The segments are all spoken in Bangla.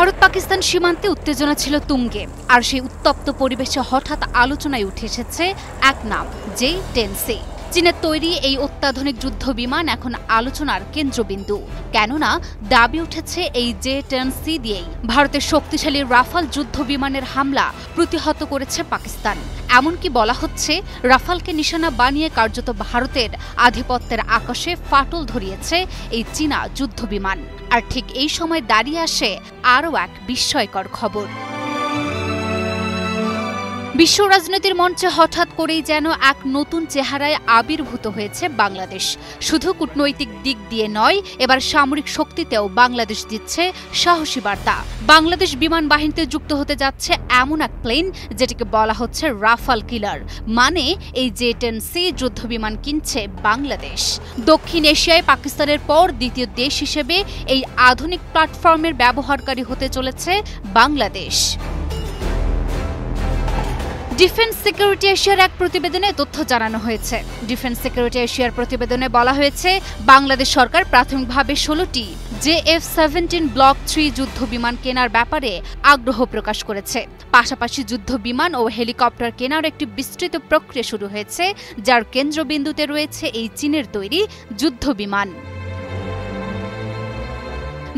ভারত পাকিস্তান সীমান্তে উত্তেজনা ছিল তুঙ্গে, আর সেই উত্তপ্ত পরিবেশে হঠাৎ আলোচনায় উঠে এসেছে এক নাম, J-10C। চীনের তৈরি এই অত্যাধুনিক যুদ্ধ বিমান এখন আলোচনার কেন্দ্রবিন্দু, কেননা দাবি উঠেছে এই J-10C দিয়েই ভারতের শক্তিশালী রাফাল যুদ্ধ বিমানের হামলা প্রতিহত করেছে পাকিস্তান। এমনকি বলা হচ্ছে রাফালকে নিশানা বানিয়ে কার্যত ভারতের আধিপত্যের আকাশে ফাটল ধরিয়েছে এই চীনা যুদ্ধ বিমান। আর ঠিক এই সময় দাঁড়িয়ে আসে আরও এক বিস্ময়কর খবর। বিশ্ব রাজনীতির মঞ্চে হঠাৎ করেই যেন এক নতুন চেহারায় আবির্ভূত হয়েছে বাংলাদেশ। শুধু কূটনৈতিক দিক দিয়ে নয়, এবার সামরিক শক্তিতেও বাংলাদেশ দিচ্ছে সাহসী বার্তা। বাংলাদেশ বিমান বাহিনীতে যুক্ত হতে যাচ্ছে এমন এক প্লেন যেটিকে বলা হচ্ছে রাফাল কিলার, মানে এই J-10C যুদ্ধ বিমান কিনছে বাংলাদেশ। দক্ষিণ এশিয়ায় পাকিস্তানের পর দ্বিতীয় দেশ হিসেবে এই আধুনিক প্ল্যাটফর্মের ব্যবহারকারী হতে চলেছে বাংলাদেশ। ডিফেন্স সিকিউরিটি এশিয়ার এক প্রতিবেদনে তথ্য জানানো হয়েছে। ডিফেন্স সিকিউরিটি এশিয়ার প্রতিবেদনে বলা হয়েছে বাংলাদেশ সরকার প্রাথমিকভাবে 16টি JF-17 ব্লক 3 যুদ্ধ বিমান কেনার ব্যাপারে আগ্রহ প্রকাশ করেছে। পাশাপাশি যুদ্ধ বিমান ও হেলিকপ্টার কেনার একটি বিস্তৃত প্রক্রিয়া শুরু হয়েছে, যার কেন্দ্রবিন্দুতে রয়েছে এই চীনের তৈরি যুদ্ধ বিমান।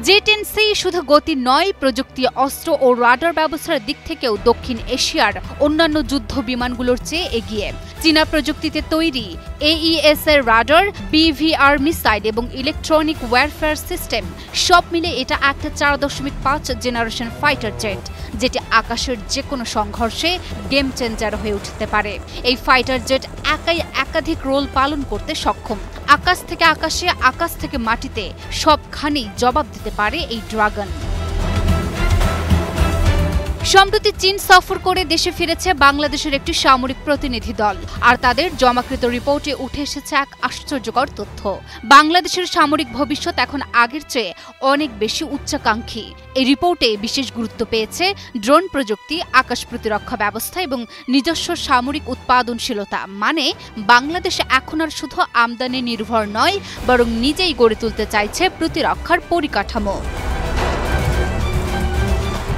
J-10C শুধু গতি নয়, প্রযুক্তি, অস্ত্র ও রাডার ব্যবস্থার দিক থেকেও দক্ষিণ এশিয়ার অন্যান্য যুদ্ধ বিমানগুলোর চেয়ে এগিয়ে। চীনা প্রযুক্তিতে তৈরি AES এর রাডার, BVR মিসাইল এবং ইলেকট্রনিক ওয়ারফেয়ার সিস্টেম সব মিলে এটা একটা 4.5 জেনারেশন ফাইটার জেট, যেটি আকাশের যে কোনো সংঘর্ষে গেম চেঞ্জার হয়ে উঠতে পারে। এই ফাইটার জেট একাই একাধিক রোল পালন করতে সক্ষম। আকাশ থেকে আকাশে, আকাশ থেকে মাটিতে সবখানেই জবাব দিতে পারে এই ড্রাগন। সম্প্রতি চীন সফর করে দেশে ফিরেছে বাংলাদেশের একটি সামরিক প্রতিনিধি দল, আর তাদের জমাকৃত রিপোর্টে উঠে এসেছে এক আশ্চর্যকর তথ্য। বাংলাদেশের সামরিক ভবিষ্যৎ এখন আগের চেয়ে অনেক বেশি উচ্চাকাঙ্ক্ষী। এই রিপোর্টে বিশেষ গুরুত্ব পেয়েছে ড্রোন প্রযুক্তি, আকাশ প্রতিরক্ষা ব্যবস্থা এবং নিজস্ব সামরিক উৎপাদনশীলতা। মানে বাংলাদেশ এখন আর শুধু আমদানি নির্ভর নয়, বরং নিজেই গড়ে তুলতে চাইছে প্রতিরক্ষার পরিকাঠামো।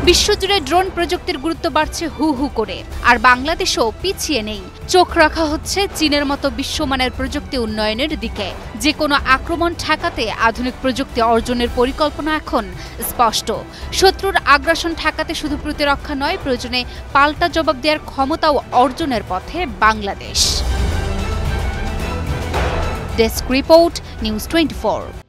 বিশ্বজুড়ে ড্রোন প্রযুক্তির গুরুত্ব বাড়ছে হু হু করে, আর বাংলাদেশও পিছিয়ে নেই। চোখ রাখা হচ্ছে চীনের মতো বিশ্বমানের প্রযুক্তি উন্নয়নের দিকে। যে কোনো আক্রমণ ঠেকাতে আধুনিক প্রযুক্তি অর্জনের পরিকল্পনা এখন স্পষ্ট। শত্রুর আগ্রাসন ঠেকাতে শুধু প্রতিরক্ষা নয়, প্রয়োজনে পাল্টা জবাব দেওয়ার ক্ষমতাও অর্জনের পথে বাংলাদেশ। Desk report, news 24।